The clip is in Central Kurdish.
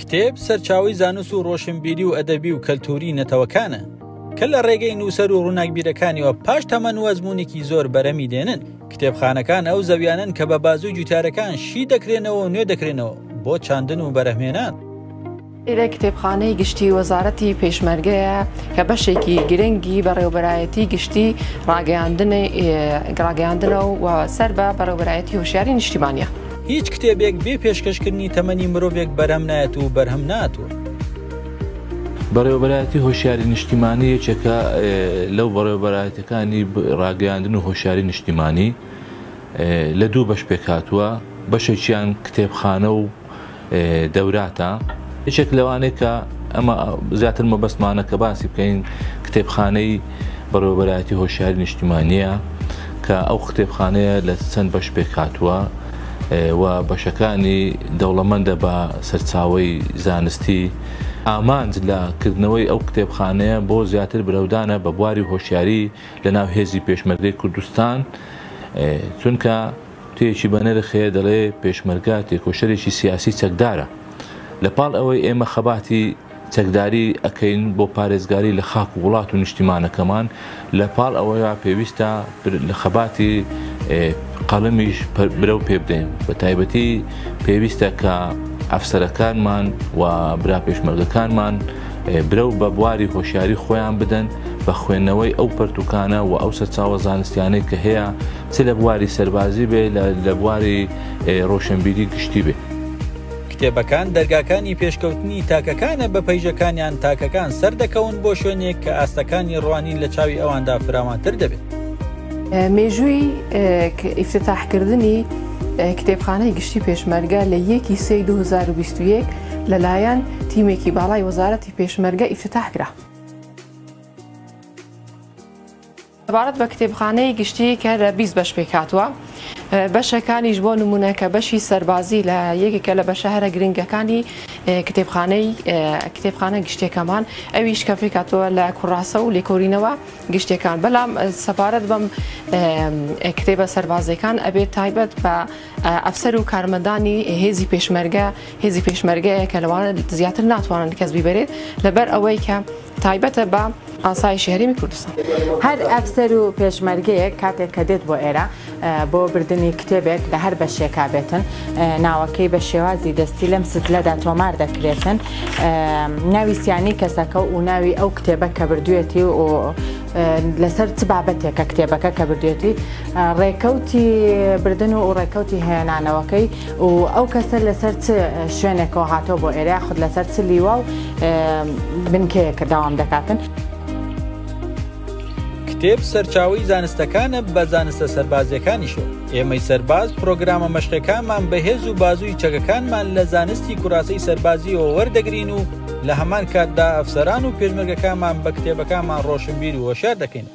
کتێب سەرچاوی زانست و ڕۆشنبیری و ئەدەبی و کەلتوری نەتەوەکانە کە لە ڕێگەی نووسەر و ڕووناکبیرەکانیەوە پاش تەمەن و ئەزموونێکی زۆر بەرەمی دێنن. کتێبخانەکان ئەو زەویانن کە بە بازووی جوتارەکان شی دەکرێنەوە و نوێ دەکرێنەوە بۆ چاندن و بەرەهمێنان. ئێرە کتێبخانەی گشتی وەزارەتی پێشمەرگەیە کە بەشێکی گرنگی بەڕێوەبەرایەتی گشتی ڕاگەیاندنەوە و سەر بە بەڕێوەبەرایەتی هۆشیاری نیشتیمانیە. هیچ کتێبێک بێ پێشکەشکردنی تەمەنی مرۆڤێک بەرهەم نایەت و بەرهەم ناتوە. بەڕێوەبەرایەتی هۆشیاری نیشتیمانی یەکێکە لەو بەڕێوەبەرایەتەکانی ڕاگەیاندن و هۆشیاری نیشتیمانی لە دوو بەش پێک هاتووە. بەشێکیان کتێبخانە و دەوراتە. یەکێک لەوانەیە کە ئەمە زیاتر مەبەستمانە کە باسی بکەین کتێبخانەی بەڕێوەبەرایەتی هۆشیاری نیشتیمانیە کە ئەو کتێبخانەیە لە چەند بەش پێک هاتووە و بەشەکانی دەوڵەمەندە بە سەرچاوەی زانستی ئامانج لە کردنەوەی ئەو کتێبخانەیە بۆ زیاتر برەودانە بە بواری هۆشیاری لە ناو هێزی پێشمەرگەی کوردستان، چونکە توێکی بەنرخێ دەڵێ پێشمەرگە تێکۆشەرێکی سیاسی چەکدارە. لەپاڵ ئەوەی ئێمە خەباتی چەکداری ئەکەین بۆ پارێزگاری لە خاک و وڵات و نیشتیمانەکەمان، لەپاڵ ئەوەیە پێویستە لە خەباتی قەڵەمیش برەو پێ بدەین. بە تایبەتی پێویستە کە ئەفسەرەکانمان و برا پێشمەرگەکانمان برەو بە بواری هۆشیاری خۆیان بدەن بە خوێندنەوەی ئەو پەرتوکانە و ئەو سەرچاوە زانستیانەی کە هەیە، چ لە بواری سەربازی بێ لە بواری ڕۆشنبیری گشتی بێ. کتێبەکان دەرگاکانی پێشکەوتنی تاکەکانە بە پەیژەکانیان تاکەکان سەردەکەون بۆ شوێنێک کە ئاستەکانی ڕوانین لە چاوی ئەواندا فراوانتر دەبێت. مێژووی ئیفتتاحکردنی کتێبخانەی گشتی پێشمەرگە لە 1/3/2021 لەلایەن تیمێکی باڵای وەزارەتی پێشمەرگە ئیفتتاح کرا. عبارەت بە کتێبخانەی گشتی کە لە 20 بەش پێک هاتووە. بەشەکانیش بۆ نمونە کە بەشی سەربازی لە یەکێکە لە بەشە هەرە گرنگەکانی کتێبخانە گشتێکەمان ئەویش کە پێک هاتووە لە کوڕاسە و لێکۆرینەوە گشتەکان. بەڵام سەپارەت بەم کتێبە سەربازەکان ئەبێت تایبەت بە ئەفسەر و کارمەندانی هێزی پێشمەرگەیە کە لەوانە زیاتر ناتوانن کەس بیبەرێت لەبەر ئەوەی کە تایبەتە بە ئاسایشی هەرێمی کوردستان. هەر ئەفسەر و پێشمەرگەیەک کاتێک کە دێت بۆ ئێرە بۆ بردننی کتێبێک لە هەر بەشێکا بێتن، ناوەکەی بە شێوازی دەستی لەم ستلەدا تۆمار دەکرێتن، ناویسیانی کەسەکە و ناوی ئەو کتێبە کە بردوێتی و لەسەر چ بابەتێکە کتێبەکە کە بردوێتی، ڕێکەوتی بردن و ڕێکەوتی هێنانەوەکەی و ئەو کەسە لەسەر چ شوێنێکەوە هاتۆ بۆ ئێرە خود لەسەر چ لیوە و بنکەیەکە داوام دەکاتن. کتێب سەرچاوی زانستەکانە بە زانستە سەربازیەکانیشەوە. ئێمەی سەرباز پرۆگرامە مەشقەکانمان بەهێز و بازووی چەکەکانمان لە زانستی کوڕاسەی سەربازیەوە وەردەگرین و لە هەمان کاتدا ئەفسەران و پێشمەرگەکانمان بە کتێبەکانمان ڕۆشنبیر و هۆشیار دەکەین.